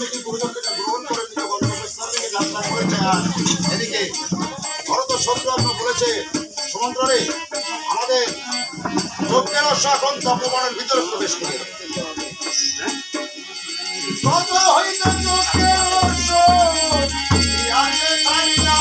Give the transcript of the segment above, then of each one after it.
বাল্মীকি গুরুজনকে গ্রহণ করে নিয়ে গন্তব্যস্থান থেকে যাত্রা করেছে। আর এদিকে ভরত শত্রুঘ্ন বলেছে, সুমন্ত্র রে, আমাদের যজ্ঞের অশ্ব এখন তপবনের ভিতরে প্রবেশ করে। কত হইল যজ্ঞের অশ্ব ইহাতে ছাড়িলা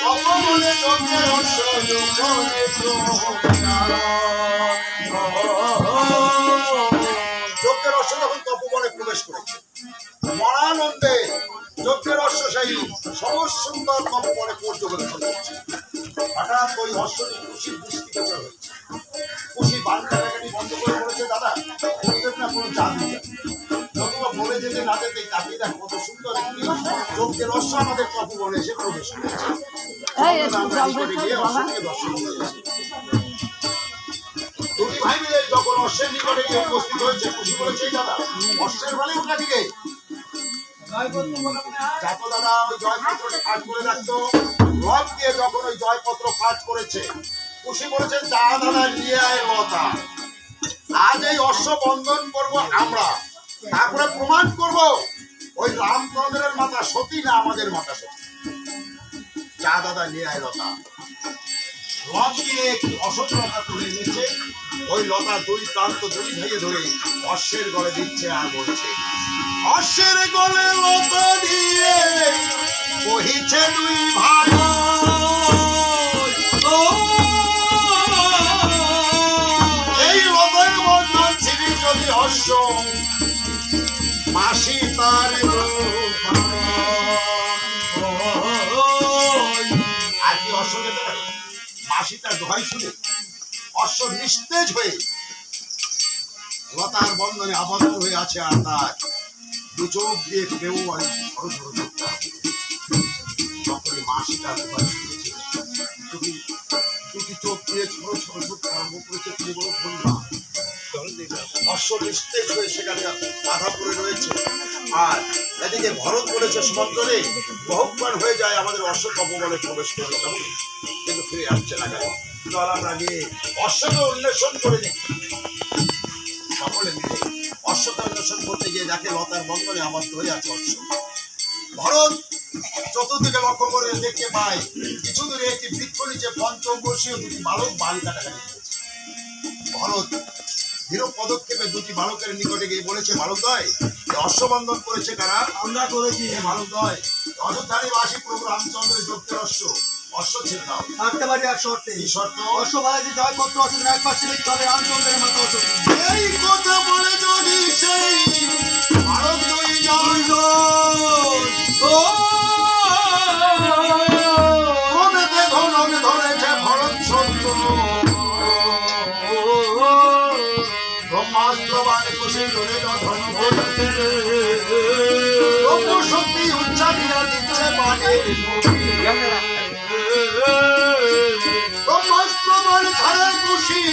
তপবনে যজ্ঞের অশ্ব যুগনে যজ্ঞের অশ্ব যখন তপবনে প্রবেশ করেছে, মরানন্দে যজ্ঞের অশ্ব সেই সবুজ সুন্দর তপবনে পর্যবেক্ষণ করছে। হঠাৎ ওই অশ্বটি খুশির দৃষ্টিগোচর হয়েছে। খুশি বান্ধাটাকে বন্ধ করে বলেছে, দাদা বলবেন না কোনো জাদু যতবা বলে যেতে না যেতে তাকিয়ে দেখ কত সুন্দর একটি যজ্ঞের অশ্ব আমাদের তপবনে এসে প্রবেশ করেছে। দুটি ভাই মিলে যখন অশ্বের নিকটে গিয়ে উপস্থিত হয়েছে, খুশি বলেছে, দাদা অশ্বের বলে ওটা দিকে যাতো দাদা ওই জয়পত্রটি পাঠ করে রাখতো। রথ দিয়ে যখন ওই জয়পত্র পাঠ করেছে, খুশি বলেছে, যা দাদা নিয়ে আয় লতা, আজ এই অশ্ব বন্ধন করবো আমরা, তারপরে প্রমাণ করব ওই রামচন্দ্রের মাতা সতী না আমাদের মাতা সতী। যা দাদা নিয়ে আয় লতা। রথ দিয়ে একটি অশোক লতা তুলে নিচ্ছে, ওই লতা দুই প্রান্ত দুই ভেঙে ধরে অশ্বের গলে দিচ্ছে আর বলছে, অশ্বের গলে লতা দিয়ে বহিছে দুই ভাই, এই লতার বন্ধন ছিলি যদি অশ্ব মাসি তার আর কি অশ্ব যেতে পারে? মাসি তার দোহাই শুনে অশ্ব নিস্তেজ হয়ে লতার বন্ধনে আবদ্ধ হয়ে আছে। আর তার দু চোখ দিয়ে কেউ ঝড়ো ঝড়ো চোখটা যখনই মাসি তার দোহাই শুনেছে, দুটি চোখ দিয়ে ঝড়ো ঝড়ো চোখটা আরম্ভ করেছে। তিনি বড় ভুলবা অশ্ব নিস্তেজ হয়ে সেখানে বাধা পড়ে রয়েছে। আর এদিকে ভরত বলেছে, সুমন্ত্রে বহুক্ষণ হয়ে যায় আমাদের অশ্ব তপবনে প্রবেশ করলো, কেমন কিন্তু ফিরে আসছে না কেন? চল আমরা গিয়ে অশ্বকে উন্মেষণ করে দেখি। সকলে মিলে অশ্বকে উন্মেষণ করতে গিয়ে দেখে লতার বন্ধনে আবদ্ধ হয়ে আছে অশ্ব। ভরত চতুর্দিকে লক্ষ্য করে দেখতে পায় কিছু দূরে একটি বৃক্ষ নিচে পঞ্চবর্ষীয় দুটি বালক বালিকা দেখা যাচ্ছে। ভরত ধীর পদক্ষেপে দুটি বালকের নিকটে গিয়ে বলেছে, বালকদ্বয়, অশ্ববন্ধন করেছে কারা? আমরা করেছি। বালকদ্বয়, অযোধ্যার বাসী প্রভু রামচন্দ্রের যজ্ঞের অশ্ব, অশ্ব ছেড়ে দাও। থাকতে পারি এক শর্তে। এই শর্ত? অশ্ব বালাজি জয়পত্র অশ্বের এক পাশে লিখতে হবে রামচন্দ্রের মাতা অশ্বতী। এই কথা বলে যদি সেই বালক দুইজন ধরেছে ভরত শত্রু শক্তি উচ্চারিয়া দিচ্ছে ব্রহ্মাস্ত্র ছাড়া খুশি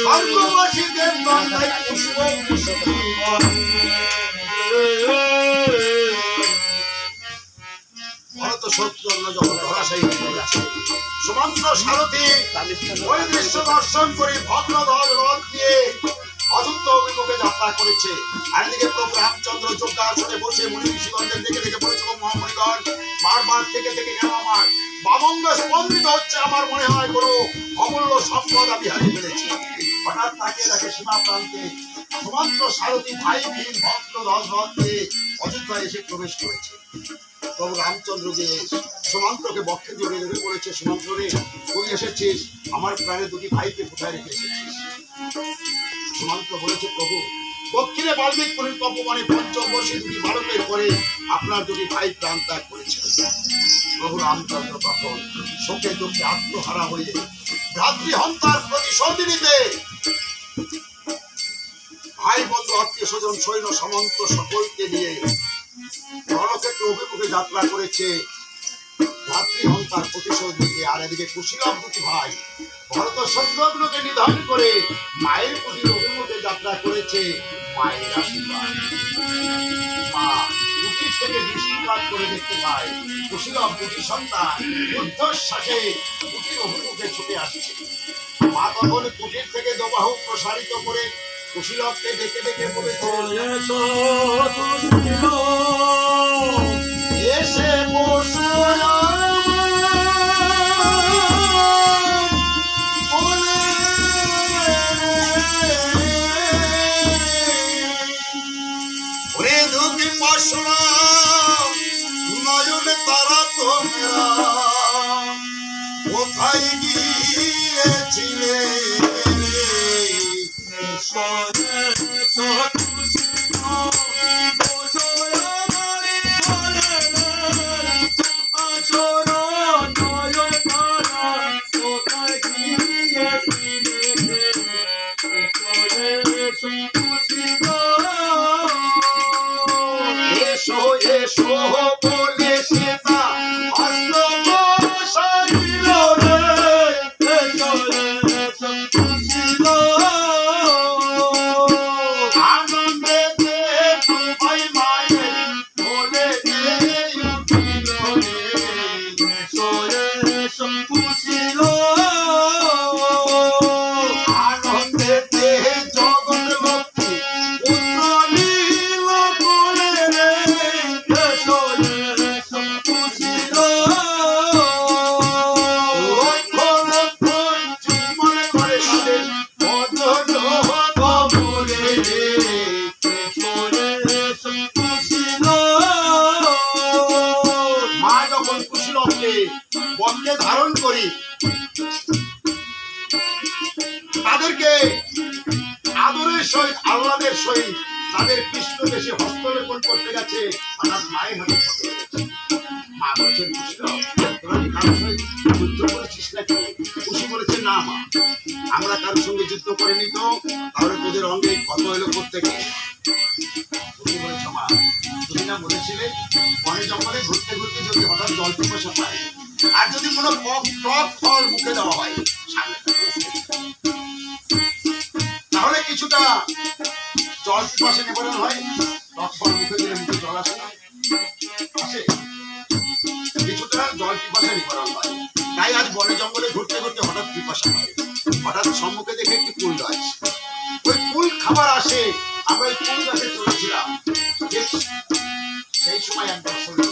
স্বর্গবাসীদের মাথায় পুষ্প ভরত শত্রুঘ্ন যখন ধরাশায়ী হয়েছে, সুমন্ত্র সারথি ওই দৃশ্য দর্শন করে ভগ্নদল রথ দিয়ে অযোধ্যা অভিমুখে যাত্রা করেছে। আর এদিকে প্রভু রামচন্দ্র যজ্ঞাসনে বসে মুনি ঋষিগণদের দেখে দেখে বলেছে, মহামণিগণ বারবার থেকে থেকে কেন আমার বামঙ্গ স্পন্দিত হচ্ছে, আমার মনে হয় কোনো অমূল্য সম্পদ আমি হারিয়ে ফেলেছি। হঠাৎ তাকিয়ে দেখে সীমা প্রান্তে সুমন্ত্র সারথি ভাই ভীম ভক্ত দশ রথ দিয়ে অযোধ্যায় এসে প্রবেশ করেছে। প্রভু রামচন্দ্র যে সুমন্ত্রকে বক্ষে জড়িয়ে ধরে বলেছে, সুমন্ত্র রে, তুই এসেছিস আমার প্রাণে দুটি ভাইকে কোথায় রেখে এসেছিস? সুমন্ত্র বলেছে, প্রভু দক্ষিণে বাল্মীকিপুরীর তপবনে পঞ্চবর্ষী দুটি বালকের পরে আপনার দুটি ভাই প্রাণ ত্যাগ করেছিল। প্রভু রামচন্দ্র তখন শোকে দুঃখে আত্মহারা হয়ে ভ্রাতৃহন্তার প্রতিশোধ নিতে ভাই বন্ধু আত্মীয় স্বজন সৈন্য সামন্ত সকলকে নিয়ে রণক্ষেত্র অভিমুখে যাত্রা করেছে। ভাতৃহংকার প্রতিশোধ নিতে, আর এদিকে কুশীলব দুটি ভাই ভরত শত্রুঘ্নকে নিধন করে মায়ের কুটির অভিমুখে যাত্রা করেছে মায়ের আশীর্বাদ। মা কুটির থেকে দৃষ্টিপাত করে দেখতে পায় কুশীলব দুটি সন্তান রুদ্ধশ্বাসে কুটির অভিমুখে ছুটে আসছে। মা তখন কুটির থেকে দোবাহু প্রসারিত করে কুশীলবকে ডেকে ডেকে বলেছে, এসে বসো ওরে দুঃখী পাশরা নয়নে তারা তোমরা কোথায় গিয়েছিলে এসো এসো বলে সীতা হস্ত প্রসারিল রে, এসো এসো খুশিল আনন্দেতে দুই মায়ে বলে উঠিল রে, এসো এসো খুশিল আনন্দেতে জগৎ লক্ষ্মী পুত্র নীল কোলে রে, এসো এসো খুশিল লক্ষ লক্ষ জীবনে করে তাদের বদন কবরে রে, এসো এসো খুশিল। মা যখন কুশীলবকে বক্ষে ধারণ করি তাদেরকে আদরের সহিত আহ্লাদের সহিত তাদের পৃষ্ঠদেশে হস্তলেপন করতে গেছে, হঠাৎ মায়ের হাতে পড়ে গেছে। মা বলছেন, কুশীলব তোরা কি কারোর সহিত যুদ্ধ করেছিস নাকি? কুশী বলেছে, না মা, আমরা কারোর সঙ্গে যুদ্ধ করিনি তো, তাহলে তোদের অঙ্গে ক্ষত এলো কোত্থেকে? কুশী বলেছে, মা তুমি না বলেছিলে বনে জঙ্গলে ঘুরতে ঘুরতে যদি হঠাৎ জল পিপাসা পায় আর যদি কোনো টক ফল মুখে দেওয়া হয় সামনে তাহলে কিছুটা জল পিপাসা নিবারণ হয়। টক ফল মুখে দিলে মুখে জল আসে না, আসে, কিছুটা জল পিপাসা নিবারণ হয়। তাই আজ বনে জঙ্গলে ঘুরতে ঘুরতে হঠাৎ পিপাসা হয়, হঠাৎ সম্মুখে দেখে একটি কুল গাছ, ওই কুল খাবার আসে, আমরা ওই কুল গাছে চলেছিলাম, সেই সময় এক দর্শন ছিল,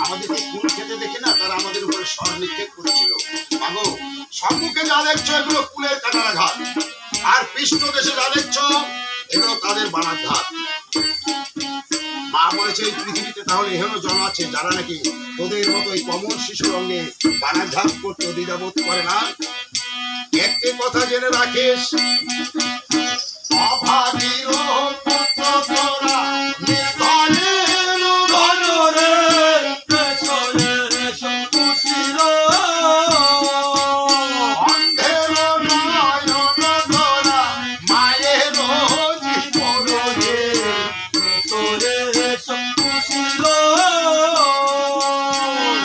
আমাদেরকে কুল খেতে দেখে না তারা আমাদের উপরে স্বর নিক্ষেপ করেছিল। মাগো সম্মুখে যা দেখছো এগুলো কুলের কাটারা ঘাট, আর পৃষ্ঠদেশে যা দেখছো এগুলো তাদের বানার ঘাট। মা বলেছে এই পৃথিবীতে তাহলে এহেন জন আছে যারা নাকি তোদের মতো এই কমল শিশুর অঙ্গে বানার ঘাট করতে দ্বিধাবোধ করে না। একটি কথা জেনে রাখিস, অভাগীর পুত্র তোরা নির্ধনের ধন রে, এসো এসো খুশিল অন্ধের নয়ন ধরা মায়ের জীবন রে, এসো এসো খুশিল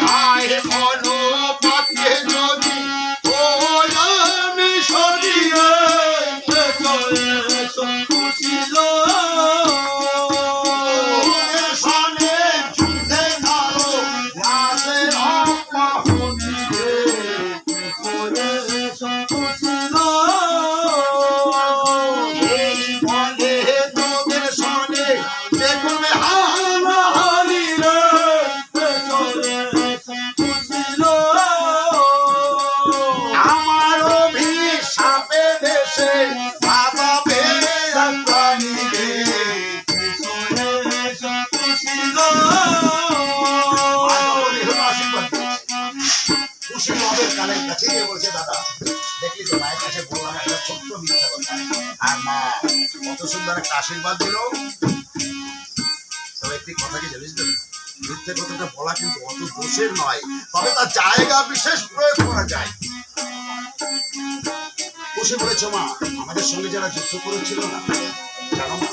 রায় বলো পাতে যদি ওই আমি সরিয়ে, এসো এসো খুশিল সনে যুদ্ধে নারো রাজে অপাহুতি রে, এসো এসো খুশিল এই বনে তোদের সনে দেখবে হানাহানি রে, এসো এসো খুশিল আমার অভিশাপে দেশে বাজাবে প্রাণী রে, এসো এসো খুশিল আশীর্বাদ কুশীলবের কানের কাছে গিয়ে বলছে, দাদা দেখলি তো মায়ের কাছে বললাম একটা ছোট্ট মিথ্যা কথা, আর মা কত সুন্দর একটা আশীর্বাদ দিল। তবে একটি কথা কি জানিস তো, মিথ্যে কথাটা বলা কিন্তু অত দোষের নয়, তবে তার জায়গা বিশেষ প্রয়োগ করা যায়। কুশী বলেছে, মা আমাদের সঙ্গে যারা যুদ্ধ করেছিল না জানো মা,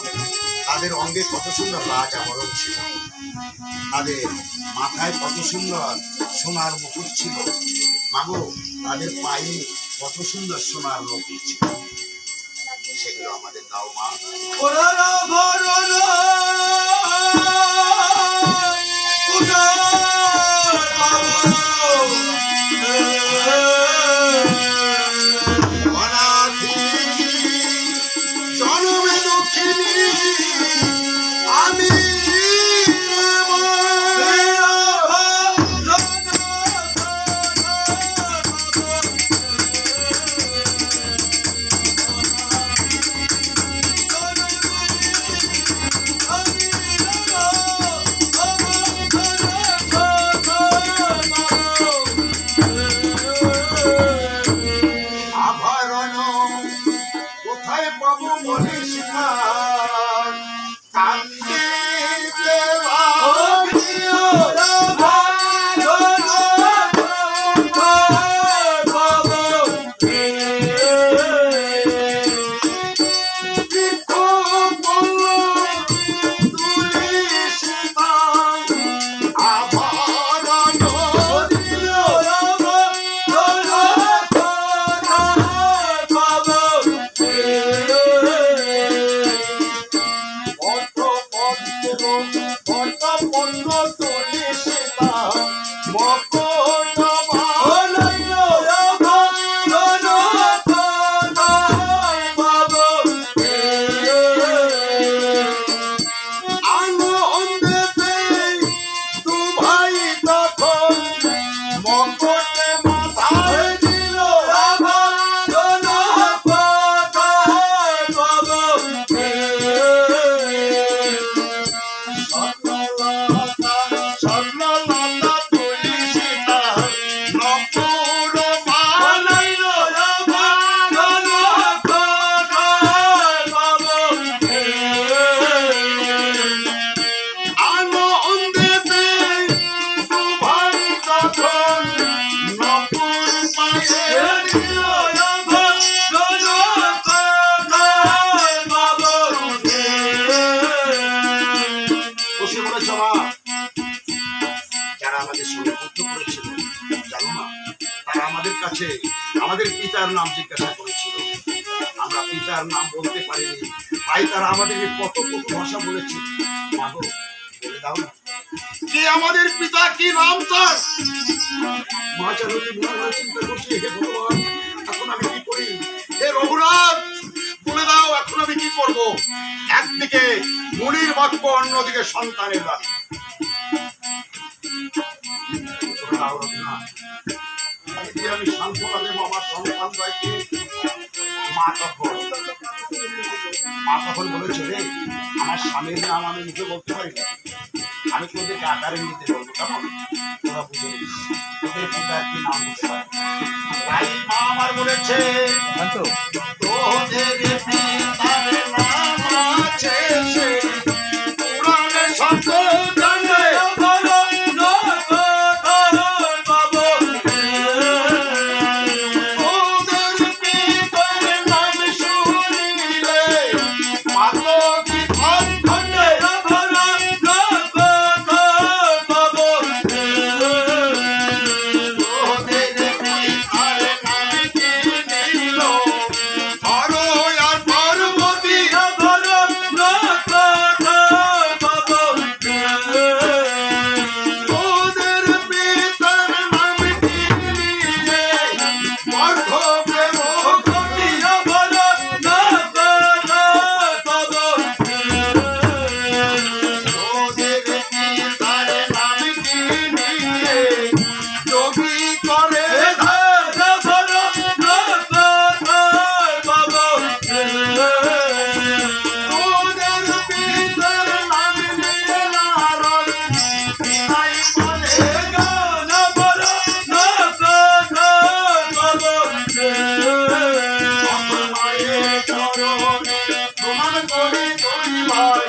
তাদের অঙ্গে কত সুন্দর রাজ আবরণ ছিল, তাদের মাথায় কত সুন্দর সোনার মুকুট ছিল, মাগো তাদের পায়ে কত সুন্দর সোনার নথি ছিল, সেগুলো আমাদের দাও মা। জনমে দক্ষিণী আমি আভরণ কোথায় পাবো বলিস না, কান্দিতে যারা আমাদের সঙ্গে যুদ্ধ করেছিল, জানো না, তারা আমাদের কাছে আমাদের পিতার নাম জিজ্ঞাসা করেছিল, আমরা পিতার নাম বলতে পারিনি, তাই তারা আমাদেরকে কত কত ভাষা বলেছে। মাগো বলে দাও না, কে আমাদের পিতা, কি নাম তার? মা চারুকে মনে মনে চিন্তা করছি, হে ভগবান এখন আমি কি করি? হে রঘুনাথ বলে দাও এখন আমি কি করব? একদিকে মুনির বাক্য, অন্যদিকে সন্তানের বাক্য। আমি সান্ত্বনা দেবো আমার সন্তান ভাইকে। মা তখন বলেছে, রে আমার স্বামীর নাম আমি মুখে বলতে পারি না, আমি তোদেরকে আকারে নিতে বলবো, কেমন তোরা বুঝে নিস তোদের পিতার কি নাম হতে পারে। তাই মা আমার বলেছে, তোদের পিতার নাম আছে সে পুরাণে শব্দ জানে। প্রমাণ করে তুই ভাই